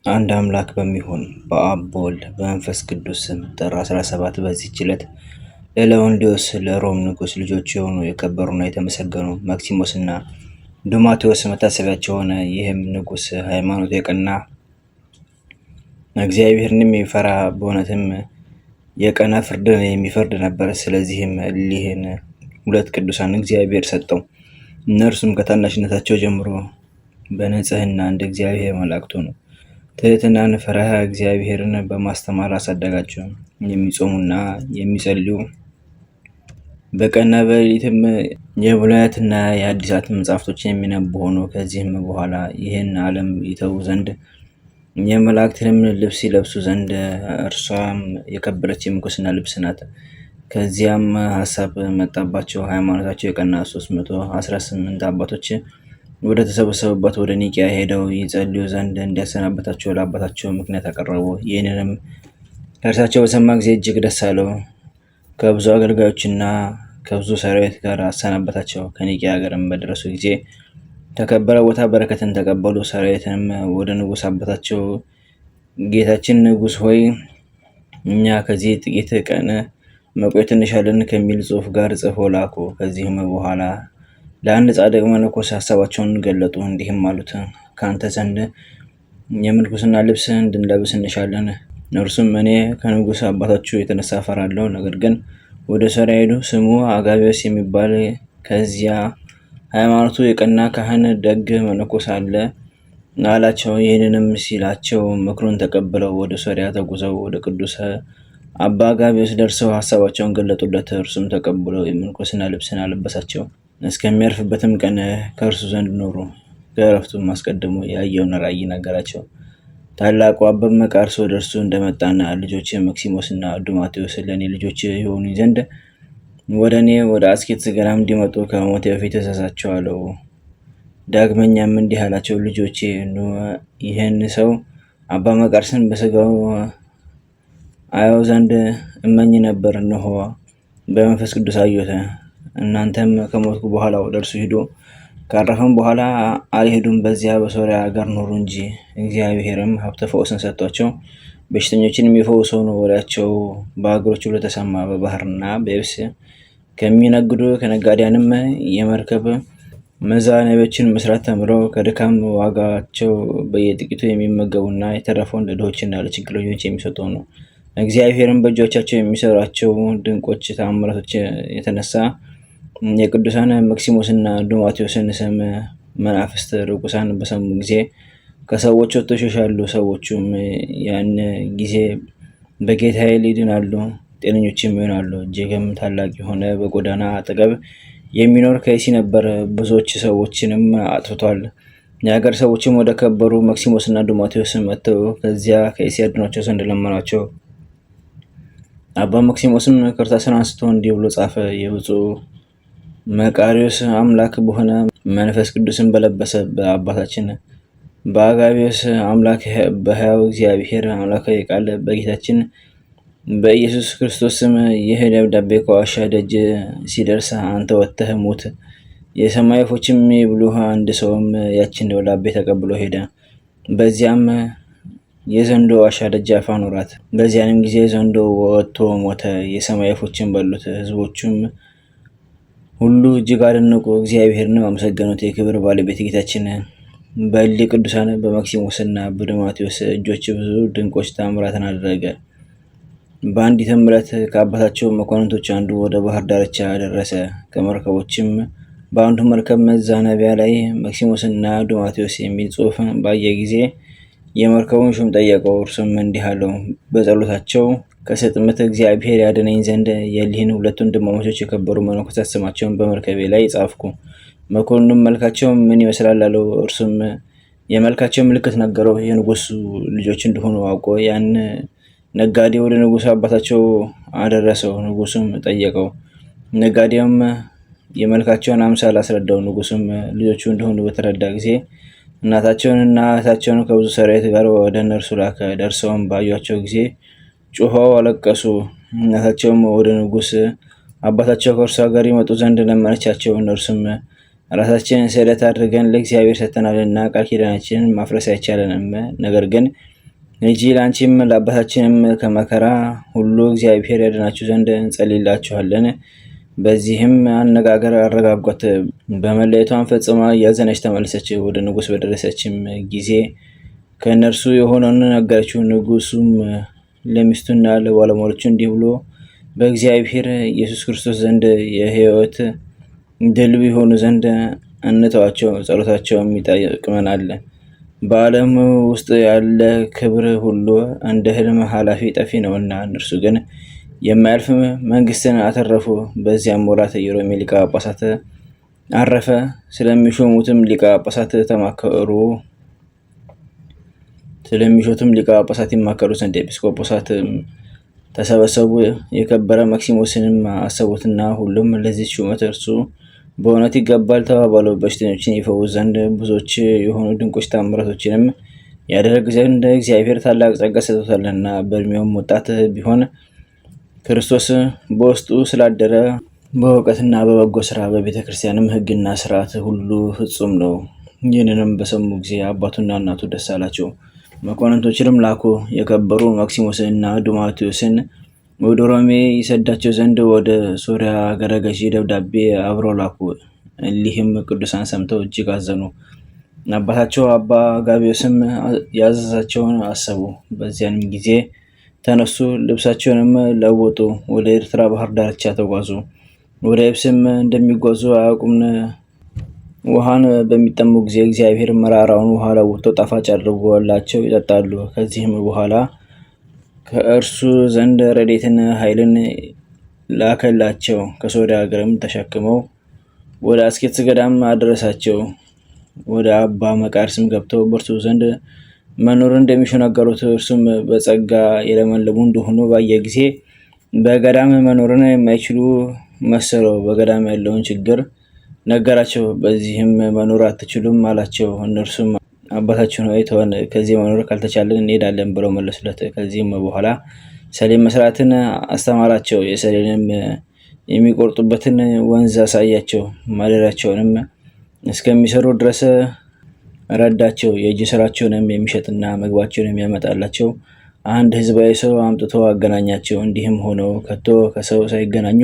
አንድ አምላክ በሚሆን በአብ በወልድ በመንፈስ ቅዱስ ስም ጥር 17 በዚህች ዕለት ለለውንዲዮስ ለሮም ንጉሥ ልጆች የሆኑ የከበሩና የተመሰገኑ ማክሲሞስና ዱማቴዎስ መታሰቢያቸው ሆነ። ይህም ንጉሥ ሃይማኖት የቀና እግዚአብሔርንም የሚፈራ በእውነትም የቀና ፍርድን የሚፈርድ ነበር። ስለዚህም እሊህን ሁለት ቅዱሳን እግዚአብሔር ሰጠው። እነርሱም ከታናሽነታቸው ጀምሮ በንጽህና እንደ እግዚአብሔር መላእክት ሆኑ። ትህትናን ፈሪሃ እግዚአብሔርን በማስተማር አሳደጋቸው። የሚጾሙና የሚጸልዩ በቀንና በሌሊትም የብሉያትና የሐዲሳት መጻሕፍቶችን የሚያነቡ ሆኑ። ከዚህም በኋላ ይህን ዓለም ይተዉ ዘንድ የመላእክትንም ልብስ ይለብሱ ዘንድ እርሷም የከበረች የምንኩስና ልብስ ናት። ከዚያም ሀሳብ መጣባቸው። ሃይማኖታቸው የቀና 318 አባቶች ወደ ተሰበሰቡበት ወደ ኒቂያ ሄደው ይጸልዩ ዘንድ እንዲያሰናበታቸው ለአባታቸው ምክንያት አቀረቡ። ይህንንም ከእርሳቸው በሰማ ጊዜ እጅግ ደስ አለው። ከብዙ አገልጋዮችና ከብዙ ሰራዊት ጋር አሰናበታቸው። ከኒቂያ ሀገርም በደረሱ ጊዜ ከከበረ ቦታ በረከትን ተቀበሉ። ሰራዊትንም ወደ ንጉሥ አባታቸው ጌታችን ንጉሥ ሆይ እኛ ከዚህ ጥቂት ቀን መቆየት እንሻለን ከሚል ጽሑፍ ጋር ጽፎ ላኩ። ከዚህም በኋላ ለአንድ ጻድቅ መነኮስ ሀሳባቸውን ገለጡ። እንዲህም አሉት፣ ከአንተ ዘንድ የምንኩስና ልብስ እንድንለብስ እንሻለን። እርሱም እኔ ከንጉሥ አባታችሁ የተነሳ እፈራለሁ። ነገር ግን ወደ ሶርያ ሄዱ። ስሙ አጋቤዎስ የሚባል ከዚያ ሃይማኖቱ የቀና ካህን ደግ መነኮስ አለ አላቸው። ይህንንም ሲላቸው ምክሩን ተቀብለው ወደ ሶርያ ተጉዘው ወደ ቅዱስ አባ አጋቤዎስ ደርሰው ሀሳባቸውን ገለጡለት። እርሱም ተቀብለው የምንኩስና ልብስን አለበሳቸው። እስከሚያርፍበትም ቀን ከእርሱ ዘንድ ኖሩ። ከእረፍቱም አስቀድሞ ያየውን ራእይ ነገራቸው። ታላቁ አባ መቃርስ ወደ እርሱ እንደመጣና ልጆች መክሲሞስና ዱማቴዎስ ለእኔ ልጆች የሆኑ ዘንድ ወደ እኔ ወደ አስኬትስ ገዳም እንዲመጡ ከሞቴ በፊት እዘዛቸው አለው። ዳግመኛም እንዲህ አላቸው፣ ልጆቼ ይህን ሰው አባ መቃርስን በስጋው አየው ዘንድ እመኝ ነበር። እነሆ በመንፈስ ቅዱስ አየሁት። እናንተም ከሞትኩ በኋላ ወደ እርሱ ሂዱ። ካረፈም በኋላ አልሄዱም፣ በዚያ በሶርያ ሀገር ኖሩ እንጂ። እግዚአብሔርም ሀብተ ፈውስን ሰጥቷቸው በሽተኞችን የሚፈውሱ ነው። ወሬያቸው በሀገሮች ሁሉ ተሰማ። በባህርና በየብስ ከሚነግዱ ከነጋዴያንም የመርከብ መዛነቢያዎችን መስራት ተምረው ከድካም ዋጋቸው በየጥቂቱ የሚመገቡና የተረፈውን ለድሆችና ለችግረኞች የሚሰጡ ነው። እግዚአብሔርም በእጆቻቸው የሚሰሯቸው ድንቆች ተአምራቶች የተነሳ የቅዱሳን መክሲሞስና ዱማቴዎስን ስም መናፍስት ርኩሳን በሰሙ ጊዜ ከሰዎች ወጥተው ይሸሻሉ። ሰዎቹም ያን ጊዜ በጌታ ኃይል ይድናሉ፣ ጤነኞችም ይሆናሉ። እጅግም ታላቅ የሆነ በጎዳና አጠገብ የሚኖር ከይሲ ነበር። ብዙዎች ሰዎችንም አጥፍቷል። የሀገር ሰዎችም ወደ ከበሩ መክሲሞስና ዱማቴዎስ መጥተው ከዚያ ከይሲ ያድኗቸው ዘንድ ለመኗቸው። አባ መክሲሞስም ክርታስን አንስቶ እንዲህ ብሎ ጻፈ። የብፁዕ መቃርዮስ አምላክ በሆነ መንፈስ ቅዱስን በለበሰ በአባታችን በአጋቤዎስ አምላክ በሕያው እግዚአብሔር አምላካዊ ቃል በጌታችን በኢየሱስ ክርስቶስ ስም ይህ ደብዳቤ ከዋሻ ደጅ ሲደርስ አንተ ወጥተህ ሙት። የሰማይ ወፎችም ይብሉህ። አንድ ሰውም ያችን ደብዳቤ ተቀብሎ ሄደ። በዚያም የዘንዶ ዋሻ ደጃፍ አኖራት። በዚያንም ጊዜ ዘንዶ ወጥቶ ሞተ። የሰማይ ወፎችን በሉት። ሕዝቦቹም ሁሉ እጅግ አደነቁ፣ እግዚአብሔርንም አመሰገኑት። የክብር ባለቤት ጌታችን በእሊ ቅዱሳን በመክሲሞስና በዱማቴዎስ እጆች ብዙ ድንቆች ተአምራትን አደረገ። በአንዲትም ዕለት ከአባታቸው መኳንንቶች አንዱ ወደ ባህር ዳርቻ ደረሰ። ከመርከቦችም በአንዱ መርከብ መዛነቢያ ላይ መክሲሞስና ዱማቴዎስ የሚል ጽሑፍ ባየ ጊዜ የመርከቡን ሹም ጠየቀው። እርሱም እንዲህ አለው፣ በጸሎታቸው ከስጥመት እግዚአብሔር ያድነኝ ዘንድ የሊህን ሁለት ወንድማማቾች የከበሩ መነኮሳት ስማቸውን በመርከቤ ላይ ጻፍኩ። መኮንኑም መልካቸው ምን ይመስላል አለው። እርሱም የመልካቸው ምልክት ነገረው። የንጉሱ ልጆች እንደሆኑ አውቆ ያን ነጋዴ ወደ ንጉሱ አባታቸው አደረሰው። ንጉሱም ጠየቀው። ነጋዴውም የመልካቸውን አምሳል አስረዳው። ንጉሱም ልጆቹ እንደሆኑ በተረዳ ጊዜ እናታቸውንና እህታቸውን ከብዙ ሰራዊት ጋር ወደ እነርሱ ላከ። ደርሰውም ባዩአቸው ጊዜ ጮኸው አለቀሱ። እናታቸውም ወደ ንጉሥ አባታቸው ከእርሷ ጋር ይመጡ ዘንድ ለመነቻቸው። እነርሱም ራሳችንን ስዕለት አድርገን ለእግዚአብሔር ሰጥተናልና ቃል ኪዳናችንን ማፍረስ አይቻለንም። ነገር ግን ልጅ ለአንቺም ለአባታችንም ከመከራ ሁሉ እግዚአብሔር ያድናችሁ ዘንድ እንጸልይላችኋለን። በዚህም አነጋገር አረጋጓት። በመለየቷን ፈጽማ እያዘነች ተመለሰች። ወደ ንጉሥ በደረሰችም ጊዜ ከእነርሱ የሆነውን ነገረችው። ንጉሱም ለሚስቱና ለባለሟሎቹ እንዲህ ብሎ በእግዚአብሔር ኢየሱስ ክርስቶስ ዘንድ የሕይወት ድልብ የሆኑ ዘንድ እንተዋቸው፣ ጸሎታቸውም ይጠቅመናል። በዓለም ውስጥ ያለ ክብር ሁሉ እንደ ሕልም ኃላፊ ጠፊ ነውና፣ እነርሱ ግን የማያልፍ መንግስትን አተረፉ። በዚያም ወራት የሮሜ ሊቀ ጳጳሳት አረፈ። ስለሚሾሙትም ሊቀ ጳጳሳት ይማከሩ ዘንድ ኤጲስቆጶሳት ተሰበሰቡ። የከበረ መክሲሞስንም አሰቡትና ሁሉም ለዚህ ሹመት እርሱ በእውነት ይገባል ተባባሉ። በሽተኞችን ይፈውስ ዘንድ ብዙዎች የሆኑ ድንቆች ታምራቶችንም ያደረግ ዘንድ እግዚአብሔር ታላቅ ጸጋ ሰጥቶታልና፣ በእድሜውም ወጣት ቢሆን ክርስቶስ በውስጡ ስላደረ በእውቀትና በበጎ ስራ በቤተ ክርስቲያንም ሕግና ስርዓት ሁሉ ፍጹም ነው። ይህንንም በሰሙ ጊዜ አባቱና እናቱ ደስ አላቸው። መኳንንቶችንም ላኩ። የከበሩ መክሲሞስንና ዱማቴዎስን ወደ ሮሜ ይሰዳቸው ዘንድ ወደ ሶርያ አገረ ገዢ ደብዳቤ አብረው ላኩ። እሊህም ቅዱሳን ሰምተው እጅግ አዘኑ። አባታቸው አባ ጋቢዮስም ያዘዛቸውን አሰቡ። በዚያንም ጊዜ ተነሱ፣ ልብሳቸውንም ለወጡ፣ ወደ ኤርትራ ባህር ዳርቻ ተጓዙ። ወደ የብስም እንደሚጓዙ አያውቁም። ውሃን በሚጠሙ ጊዜ እግዚአብሔር መራራውን ውሃ ለውጦ ጣፋጭ አድርጎላቸው ይጠጣሉ። ከዚህም በኋላ ከእርሱ ዘንድ ረድኤትን ኃይልን ላከላቸው። ከሶርያ ሀገርም ተሸክመው ወደ አስኬትስ ገዳም አደረሳቸው። ወደ አባ መቃርስም ገብተው በእርሱ ዘንድ መኖርን እንደሚሹ ነገሩት። እርሱም በጸጋ የለመለሙ እንደሆኑ ባየ ጊዜ በገዳም መኖርን የማይችሉ መሰለው። በገዳም ያለውን ችግር ነገራቸው። በዚህም መኖር አትችሉም አላቸው። እነርሱም አባታችን ሆይ ተወን፣ ከዚህ መኖር ካልተቻለን እንሄዳለን ብለው መለሱለት። ከዚህም በኋላ ሰሌን መስራትን አስተማራቸው። የሰሌንም የሚቆርጡበትን ወንዝ አሳያቸው። ማደሪያቸውንም እስከሚሰሩ ድረስ ረዳቸው። የእጅ ስራቸውንም የሚሸጥና ምግባቸውን የሚያመጣላቸው አንድ ሕዝባዊ ሰው አምጥቶ አገናኛቸው። እንዲህም ሆነው ከቶ ከሰው ሳይገናኙ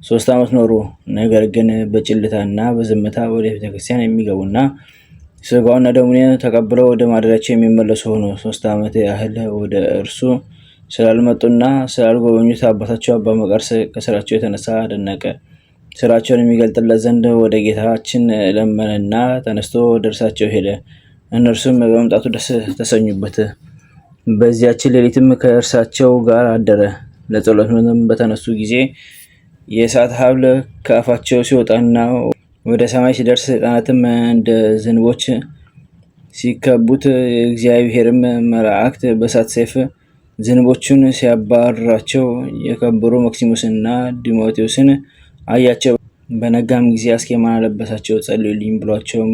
3 ዓመት ኖሩ። ነገር ግን በጭልታና በዝምታ ወደ ቤተክርስቲያን የሚገቡና ስጋውና ደሙን ተቀብለው ወደ ማደሪያቸው የሚመለሱ ሆኑ። 3 ዓመት ያህል ወደ እርሱ ስላልመጡና ስላልጎበኙት አባታቸው አባ መቃርስ ከስራቸው የተነሳ አደነቀ። ስራቸውን የሚገልጥለት ዘንድ ወደ ጌታችን ለመነና ተነስቶ ወደ እርሳቸው ሄደ። እነርሱም በመምጣቱ ደስ ተሰኙበት። በዚያችን ሌሊትም ከእርሳቸው ጋር አደረ። ለጸሎትም በተነሱ ጊዜ የእሳት ሐብል ከአፋቸው ሲወጣና ወደ ሰማይ ሲደርስ ሕፃናትም እንደ ዝንቦች ሲከቡት፣ የእግዚአብሔርም መላእክት በእሳት ሰይፍ ዝንቦቹን ሲያባርራቸው የከበሩ መክሲሞስንና ዲሞቴዎስን አያቸው። በነጋም ጊዜ አስኬማን አለበሳቸው። ጸልዩልኝ ብሏቸውም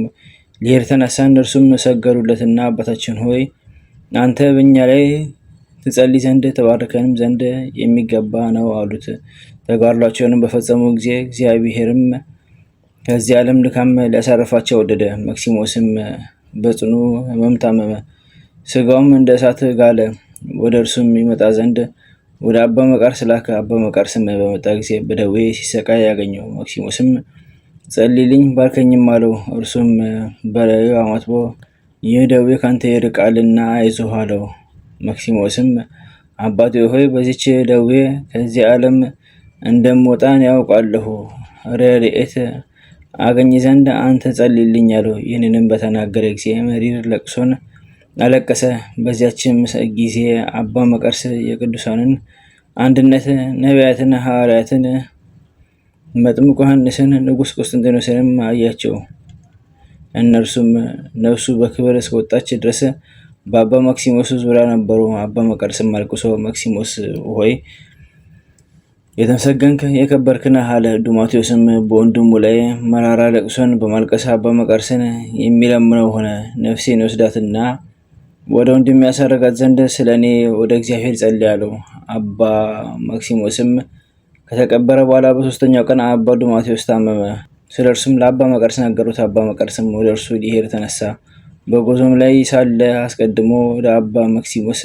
ሊሄድ ተነሳ። እነርሱም ሰገዱለትና አባታችን ሆይ አንተ በእኛ ላይ ትጸልይ ዘንድ ተባርከንም ዘንድ የሚገባ ነው አሉት። ተጋድሏቸውንም በፈጸሙ ጊዜ እግዚአብሔርም ከዚህ ዓለም ድካም ሊያሳርፋቸው ወደደ። መክሲሞስም በጽኑ ሕመም ታመመ። ስጋውም እንደ እሳት ጋለ። ወደ እርሱም ይመጣ ዘንድ ወደ አባ መቃርስ ላከ። አባ መቃርስም በመጣ ጊዜ በደዌ ሲሰቃይ ያገኘው። መክሲሞስም ጸልይልኝ ባርከኝም አለው። እርሱም በላዩ አማትቦ ይህ ደዌ ካንተ ይርቃልና አይዞህ አለው። መክሲሞስም አባቴ ሆይ በዚች ደዌ ከዚህ ዓለም እንደምወጣን ያውቃለሁ፣ ረድኤት አገኝ ዘንድ አንተ ጸልይልኝ አለው። ይህንንም በተናገረ ጊዜ መሪር ለቅሶን አለቀሰ። በዚያችም ጊዜ አባ መቃርስ የቅዱሳንን አንድነት፣ ነቢያትን፣ ሐዋርያትን፣ መጥምቁ ዮሐንስን፣ ንጉሥ ቆስጠንጢኖስንም አያቸው። እነርሱም ነፍሱ በክብር እስከወጣች ድረስ በአባ መክሲሞስ ዙሪያ ነበሩ። አባ መቃርስም አልቅሶ መክሲሞስ ሆይ የተመሰገንክ የከበርክ ነህ አለ። ዱማቴዎስም በወንድሙ ላይ መራራ ለቅሶን በማልቀስ አባ መቃርስን የሚለምነው ሆነ። ነፍሴን ወስዳትና ወደ ወንድሜ ያሳረጋት ዘንድ ስለ እኔ ወደ እግዚአብሔር ጸልይ አለው። አባ መክሲሞስም ከተቀበረ በኋላ በ3ኛው ቀን አባ ዱማቴዎስ ታመመ። ስለ እርሱም ለአባ መቃርስ ነገሩት። አባ መቃርስም ወደ እርሱ ሊሄድ ተነሳ። በጉዞም ላይ ሳለ አስቀድሞ ወደ አባ መክሲሞስ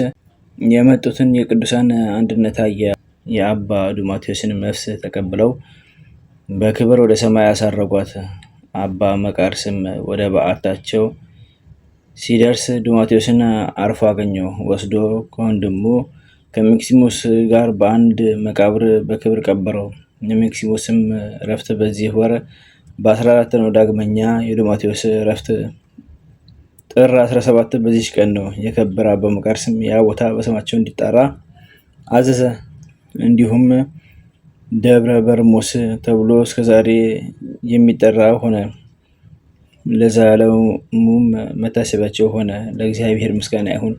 የመጡትን የቅዱሳን አንድነት አየ። የአባ ዱማቴዎስን ነፍስ ተቀብለው በክብር ወደ ሰማይ አሳረጓት። አባ መቃርስም ወደ በዓታቸው ሲደርስ ዱማቴዎስን አርፎ አገኘው። ወስዶ ከወንድሙ ከመክሲሞስ ጋር በአንድ መቃብር በክብር ቀበረው። የመክሲሞስም እረፍት በዚህ ወር በ14 ነው። ዳግመኛ የዱማቴዎስ እረፍት ጥር 17 በዚች ቀን ነው። የከበረ አባ መቃርስም ያ ቦታ በስማቸው እንዲጠራ አዘዘ። እንዲሁም ደብረ በርሞስ ተብሎ እስከዛሬ የሚጠራ ሆነ። ለዘላለሙም መታሰቢያቸው ሆነ። ለእግዚአብሔር ምስጋና ይሁን።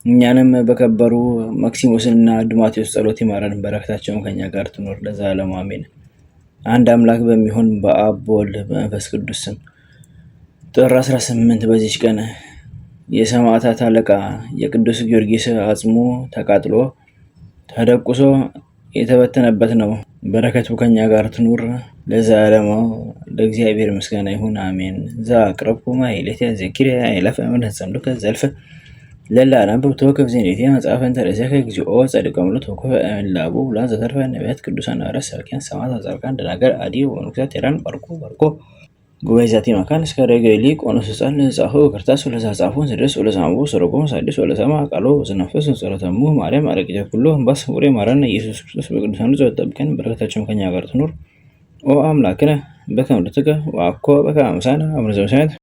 እኛንም በከበሩ መክሲሞስና ዱማቴዎስ ጸሎት ይማረን፣ በረከታቸውም ከኛ ጋር ትኖር ለዘላለሙ አሜን። አንድ አምላክ በሚሆን በአብ በወልድ በመንፈስ ቅዱስ ስም ጥር 18 በዚች ቀን የሰማዕታት አለቃ የቅዱስ ጊዮርጊስ አጽሙ ተቃጥሎ ተደቁሶ የተበተነበት ነው። በረከቱ ከኛ ጋር ትኑር ለዘላለሙ። ለእግዚአብሔር ምስጋና ይሁን አሜን። ዘአቅረብኩ ማሕሌተ ዘኪርየ አእላፈ እምነጸምዱከ ዘልፈ ለላ አናብብቶ ከብዜኔቴ መጽሐፈን ተርእሰከ እግዚኦ ጸድቀ ምሉት ወኮፈ እምላቡ ብሉዓን ዘተርፈ ነቢያት ቅዱሳን ሐዋርያት ሰባክያን ሰማዕታት ጻድቃን ደናግል አዲ ወመነኮሳት ሄራን ባርኮ ጉባኤ ዛቲ መካን እስከ ረገሊ ቆኖስ ሕፃን ጻፉ ከርታስ ወለዛጻፉን ስድስ ወለዛሙ ሰረቆም ሳድስ ወለሰማ ቃሎ ዝናፈስ ጸሎተሙ ማርያም አረቂተ ኩሉ እምባስ ወሬ ማረነ ኢየሱስ ክርስቶስ በቅዱሳኑ ጸሎት ጠብቀን፣ በረከታቸውም ከኛ ጋር ትኑር። ኦ አምላክነ በከመ ንትቀ ወአኮ በከመ አምሳነ አቡነ ዘበሰማያት